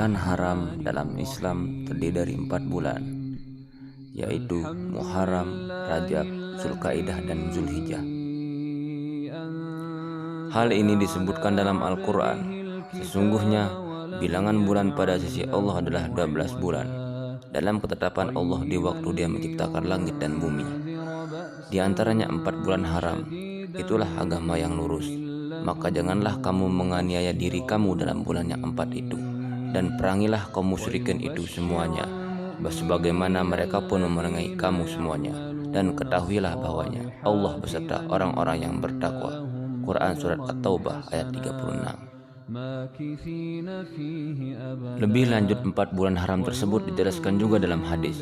Bulan haram dalam Islam terdiri dari 4 bulan, yaitu Muharram, Rajab, Zulkaidah, dan Zulhijjah. Hal ini disebutkan dalam Al-Quran. Sesungguhnya bilangan bulan pada sisi Allah adalah 12 bulan dalam ketetapan Allah di waktu Dia menciptakan langit dan bumi. Di antaranya 4 bulan haram. Itulah agama yang lurus. Maka janganlah kamu menganiaya diri kamu dalam bulan yang 4 itu, dan perangilah kaum musyrikin itu semuanya, sebagaimana mereka pun memerangi kamu semuanya. Dan ketahuilah bahwanya Allah beserta orang-orang yang bertakwa. Quran Surat At-Taubah ayat 36. Lebih lanjut, 4 bulan haram tersebut dijelaskan juga dalam hadis.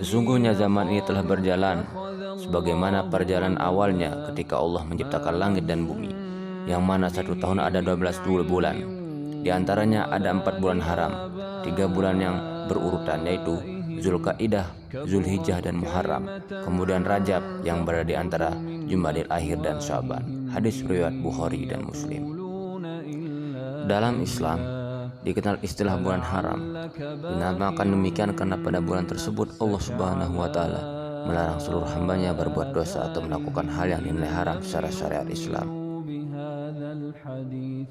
Sesungguhnya zaman ini telah berjalan sebagaimana perjalanan awalnya ketika Allah menciptakan langit dan bumi, yang mana 1 tahun ada 12 bulan. Di antaranya ada 4 bulan haram, 3 bulan yang berurutan, yaitu Zulkaidah, Zulhijjah, dan Muharram. Kemudian Rajab yang berada di antara Jumadil Akhir dan Syaban. Hadis riwayat Bukhari dan Muslim. Dalam Islam dikenal istilah bulan haram. Dinamakan demikian karena pada bulan tersebut Allah Subhanahu wa Ta'ala melarang seluruh hambanya berbuat dosa atau melakukan hal yang dinilai haram secara syariat Islam.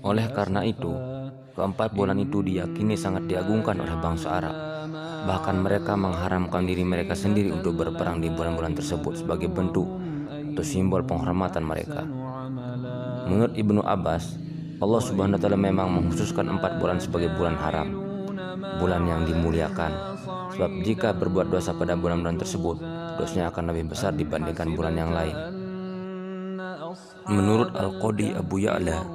Oleh karena itu, keempat bulan itu diyakini sangat diagungkan oleh bangsa Arab. Bahkan mereka mengharamkan diri mereka sendiri untuk berperang di bulan-bulan tersebut sebagai bentuk atau simbol penghormatan mereka. Menurut Ibnu Abbas, Allah Subhanahu wa Ta'ala memang mengkhususkan 4 bulan sebagai bulan haram, bulan yang dimuliakan. Sebab jika berbuat dosa pada bulan-bulan tersebut, dosanya akan lebih besar dibandingkan bulan yang lain. Menurut Al-Qadi Abu Ya'la,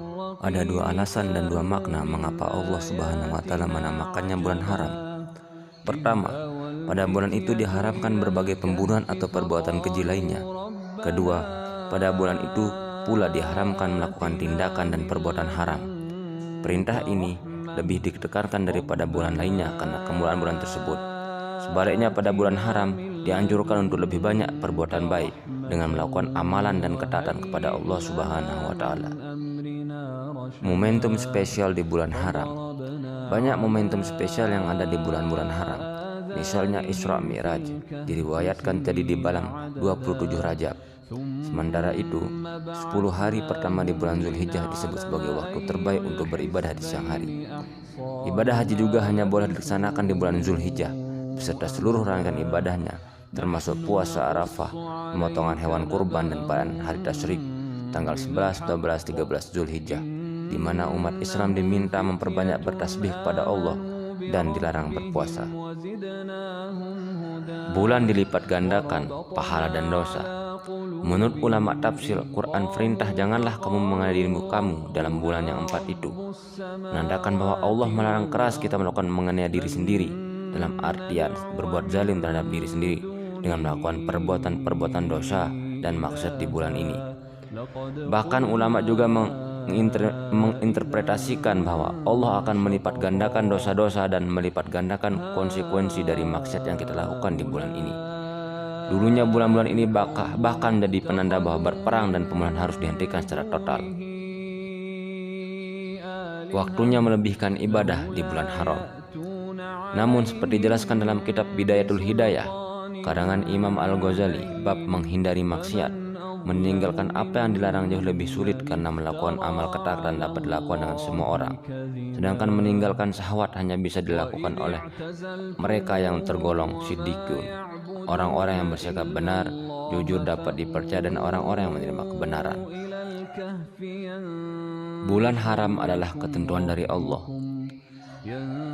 ada 2 alasan dan 2 makna mengapa Allah Subhanahu wa Ta'ala menamakannya bulan haram. Pertama, pada bulan itu diharamkan berbagai pembunuhan atau perbuatan keji lainnya. Kedua, pada bulan itu pula diharamkan melakukan tindakan dan perbuatan haram. Perintah ini lebih ditekankan daripada bulan lainnya karena kemuliaan bulan tersebut. Sebaliknya, pada bulan haram dianjurkan untuk lebih banyak perbuatan baik dengan melakukan amalan dan ketaatan kepada Allah Subhanahu wa Ta'ala. Momentum spesial di bulan haram. Banyak momentum spesial yang ada di bulan-bulan haram. Misalnya Isra Mi'raj diriwayatkan jadi di malam 27 Rajab. Sementara itu, 10 hari pertama di bulan Zulhijjah disebut sebagai waktu terbaik untuk beribadah di siang hari. Ibadah haji juga hanya boleh dilaksanakan di bulan Zulhijjah beserta seluruh rangkaian ibadahnya, termasuk puasa Arafah, pemotongan hewan kurban, dan perayaan hari tasyrik tanggal 11, 12, 13 Zulhijjah, di mana umat Islam diminta memperbanyak bertasbih kepada Allah dan dilarang berpuasa. Bulan dilipat gandakan pahala dan dosa. Menurut ulama tafsir, Quran perintah janganlah kamu menganiaya dirimu kamu dalam bulan yang 4 itu, menandakan bahwa Allah melarang keras kita melakukan menganiaya diri sendiri, dalam artian berbuat zalim terhadap diri sendiri dengan melakukan perbuatan-perbuatan dosa dan maksiat di bulan ini. Bahkan ulama juga menginterpretasikan bahwa Allah akan melipat gandakan dosa-dosa dan melipat gandakan konsekuensi dari maksiat yang kita lakukan di bulan ini. Dulunya bulan-bulan ini bahkan jadi penanda bahwa berperang dan pembunuhan harus dihentikan secara total. Waktunya melebihkan ibadah di bulan haram. Namun seperti dijelaskan dalam kitab Bidayatul Hidayah karangan Imam Al-Ghazali, bab menghindari maksiat, meninggalkan apa yang dilarang jauh lebih sulit karena melakukan amal ketaatan dapat dilakukan dengan semua orang. Sedangkan meninggalkan syahwat hanya bisa dilakukan oleh mereka yang tergolong siddiqun, orang-orang yang bersikap benar, jujur, dapat dipercaya, dan orang-orang yang menerima kebenaran. Bulan haram adalah ketentuan dari Allah.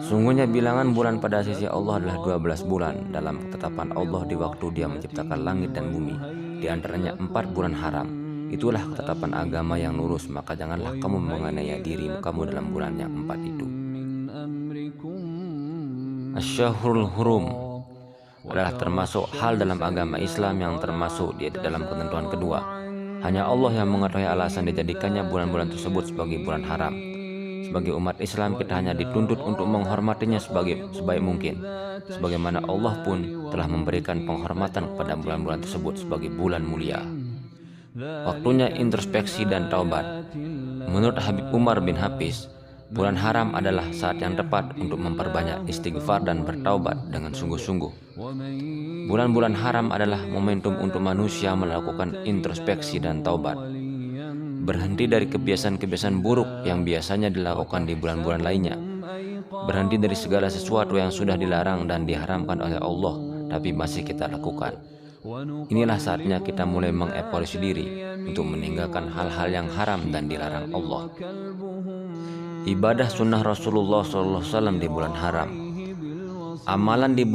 Sungguhnya bilangan bulan pada sisi Allah adalah 12 bulan dalam ketetapan Allah di waktu Dia menciptakan langit dan bumi. Di antaranya 4 bulan haram. Itulah ketetapan agama yang lurus, maka janganlah kamu menganiaya diri kamu dalam bulan yang 4 itu. Asyhurul Hurum adalah termasuk hal dalam agama Islam yang termasuk di dalam ketentuan kedua. Hanya Allah yang mengetahui alasan dijadikannya bulan-bulan tersebut sebagai bulan haram. Sebagai umat Islam, kita hanya dituntut untuk menghormatinya sebaik mungkin, sebagaimana Allah pun telah memberikan penghormatan kepada bulan-bulan tersebut sebagai bulan mulia. Waktunya introspeksi dan taubat. Menurut Habib Umar bin Hafiz, Bulan haram adalah saat yang tepat untuk memperbanyak istighfar dan bertaubat dengan sungguh-sungguh. Bulan-bulan haram adalah momentum untuk manusia melakukan introspeksi dan taubat. Berhenti dari kebiasaan-kebiasaan buruk yang biasanya dilakukan di bulan-bulan lainnya. Berhenti dari segala sesuatu yang sudah dilarang dan diharamkan oleh Allah, tapi masih kita lakukan. Inilah saatnya kita mulai mengevaluasi diri untuk meninggalkan hal-hal yang haram dan dilarang Allah. Ibadah sunnah Rasulullah SAW di bulan haram. Amalan di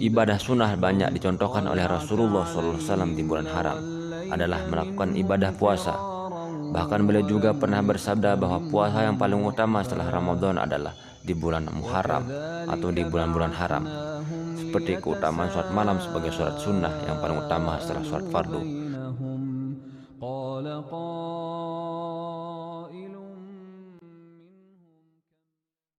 ibadah sunnah banyak dicontohkan oleh Rasulullah SAW di bulan haram adalah melakukan ibadah puasa. Bahkan beliau juga pernah bersabda bahwa puasa yang paling utama setelah Ramadan adalah di bulan Muharram atau di bulan-bulan haram. Seperti keutamaan sholat malam sebagai sholat sunnah yang paling utama setelah sholat fardu.